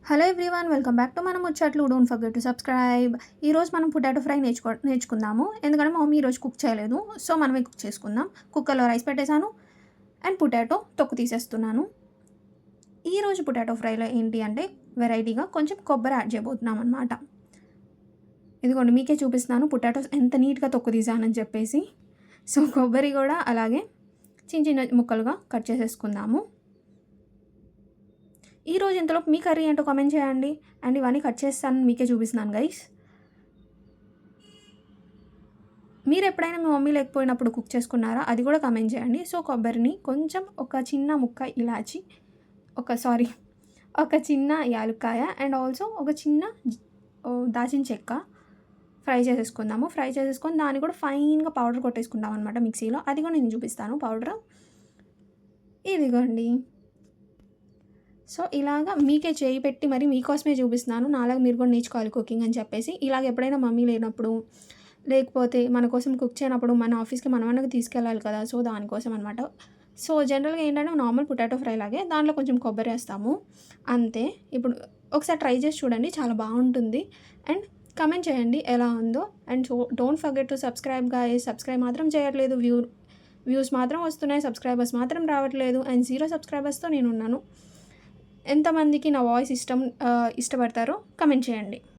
Hello everyone, welcome back to మన ముచ్చట్లు. Don't forget to subscribe. ఈరోజు మనం పొటాటో ఫ్రై నేర్చుకుందాము. ఎందుకంటే మా మమ్మీ ఈరోజు కుక్ చేయలేదు, సో మనమే కుక్ చేసుకుందాం. కుక్కర్లో రైస్ పెట్టేశాను అండ్ పొటాటో తొక్కు తీసేస్తున్నాను. ఈరోజు పొటాటో ఫ్రైలో ఏంటి అంటే వెరైటీగా కొంచెం కొబ్బరి యాడ్ చేయబోతున్నాం అనమాట. ఇదిగోండి మీకే చూపిస్తున్నాను పొటాటోస్ ఎంత నీట్గా తొక్కు తీసానని చెప్పేసి. సో కొబ్బరి కూడా అలాగే చిన్న చిన్న ముక్కలుగా కట్ చేసేసుకుందాము. ఈరోజు ఇంతలోపు మీ కర్రీ ఏంటో కామెంట్ చేయండి. అండ్ ఇవన్నీ కట్ చేస్తాను మీకే చూపిస్తున్నాను గైస్. మీరు ఎప్పుడైనా మీ మమ్మీ లేకపోయినప్పుడు కుక్ చేసుకున్నారా, అది కూడా కామెంట్ చేయండి. సో కొబ్బరిని కొంచెం ఒక చిన్న ముక్క ఇలాచి ఒక చిన్న యాలుక్కాయ అండ్ ఆల్సో ఒక చిన్న దాచిన చెక్క ఫ్రై చేసేసుకుందాము. ఫ్రై చేసేసుకొని దాన్ని కూడా ఫైన్గా పౌడర్ కొట్టేసుకుందాం అనమాట మిక్సీలో. అది కూడా నేను చూపిస్తాను పౌడర్. ఇదిగోండి. సో ఇలాగా మీకే చేయి పెట్టి మరి మీకోసమే చూపిస్తున్నాను. నాలాగా మీరు కూడా నేర్చుకోవాలి కుకింగ్ అని చెప్పేసి. ఇలాగ ఎప్పుడైనా మమ్మీ లేనప్పుడు, లేకపోతే మన కోసం కుక్ చేయనప్పుడు మన ఆఫీస్కి మనమన్నగా తీసుకెళ్ళాలి కదా, సో దానికోసం అనమాట. సో జనరల్గా ఏంటంటే నార్మల్ పొటాటో ఫ్రై లాగే దాంట్లో కొంచెం కొబ్బరి వేస్తాము అంతే. ఇప్పుడు ఒకసారి ట్రై చేసి చూడండి, చాలా బాగుంటుంది. అండ్ కమెంట్ చేయండి ఎలా ఉందో. And so don't forget to subscribe guys. Subscribe మాత్రం చేయట్లేదు, వ్యూస్ మాత్రం వస్తున్నాయి, సబ్స్క్రైబర్స్ మాత్రం రావట్లేదు. అండ్ 0 సబ్స్క్రైబర్స్తో నేను ఉన్నాను. ఎంతమందికి నా వాయిస్ ఇష్టపడతారో కమెంట్ చేయండి.